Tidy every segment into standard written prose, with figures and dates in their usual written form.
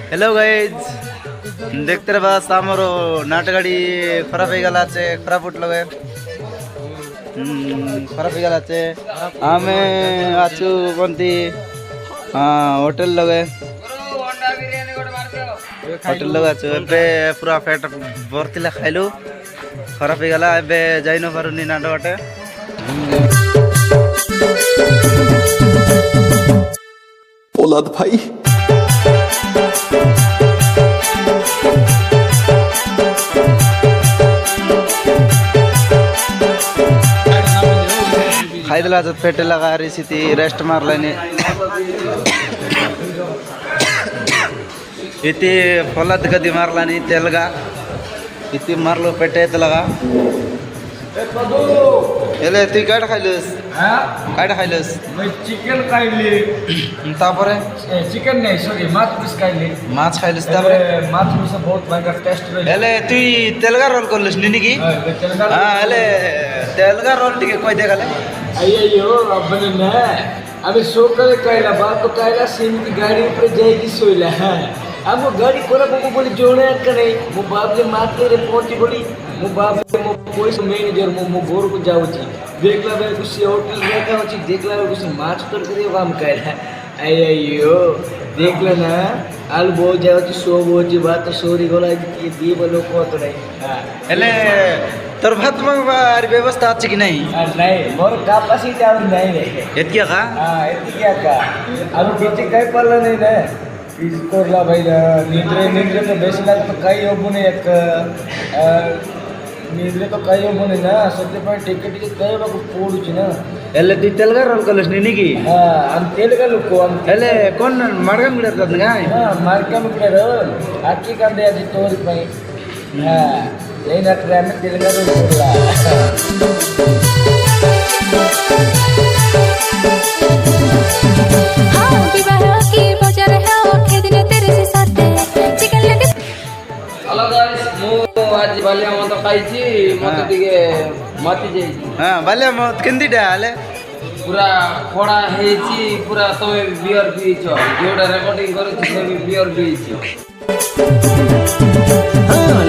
hello guys देखते रहे बस आमर नाट गाड़ी खराब हो गला खराब उठल खराब हो गला आम आचु बनती होटेल लगे होटेल लगे आचु एबे पूरा पेट भरती खाइलु खराब हो गला एबे जाई न पारुनी नाट बाटे औलाद भाई खाईदला पेटे लगा रही थी रेस्ट मारलानी इति फलत गदी मारलानी तेलगा इति मारलो पेटे लगा एले तु काट खाइलस काट खाइलस मैं चिकन खाइली तापरे चिकन नहीं सॉरी माछ पीस खाइली माछ खाइलस तापरे माछ पीस बहुत भयंकर टेस्ट रही एले तु तेलगा रोल करलस निनी की हां एले तेलगा रोल टिके कोई देखाले अయ్యో అబ్బనే నా अबे सोकर कहला बाप तो कहला सिम की गाड़ी ऊपर जाएगी सोइला अब वो गाड़ी कोला को बोली जोड़े करे मो बाप ने मात्र रे पहुंची बोली मो बाप मो कोई मैनेजर मो गोर को जाऊ छी देखला बे कुछ होटल रखा छी देखला कुछ माछ कर करे काम कहला अయ్యో देखला ना आल बो जाऊ छी सो बो छी बात सोरी गोला ये दी बोलो को तो नहीं एले तोर भात मंगवार व्यवस्था अच्छी कि नहीं नहीं मोर कैपेसिटी और नहीं रे एतिया का हां एतिया का अब किती काय पडला नाही ना पीस कोरला भाई निद्रे तो बेसला तो काही होबुने एक निद्रे तो काही होबुने ना सध्या पण टिकेट काय बाबू पोडुची ना एले ती तेलगा रोल करलस निनी की हां हम तेलगा लोको हम एले कोण मडगा मिळत करत काय हां मार्का मिडर आकी कांदे आजी तोरी पई हां ये ना ट्रेन तेलगा रोल कोरला आज बाल्या मत खाइछि मत दिगे माती जाई हां बाल्या मत केंदी डाले पूरा खोड़ा हेछि पूरा तमे बियर पीछो जोडा रिकॉर्डिंग करू छी बियर पीछो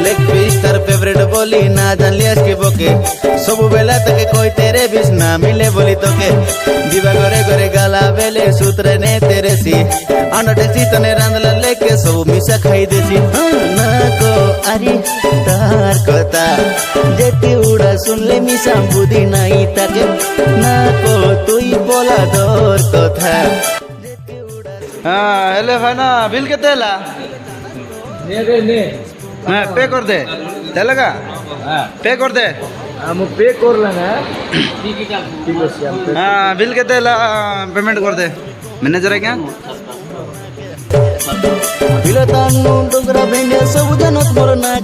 लेग पीस तर फेवरेट बोली ना जान लियास के बोके सब बेला तक कोई तेरे बिस ना मिले बोली तोके दिवा करे करे गाला बेले सूत्र ने तेरे सी अनटे सी तने रांदला लेके सब मिसा खाई देसी ना को अरे तार कथा जेती उड़ा सुन ले मिसा बुद्धि नहीं ताके ना को तुई बोला दौर कथा हां हेले भाना बिल के तेला ने हाँ पे कर दे चलेगा पे कर दे हम पे करला ना ठीक है हाँ बिल के तेला पेमेंट कर दे मैनेजर है क्या बिलतानु डोगरा भेंडे सब जनत मोर ना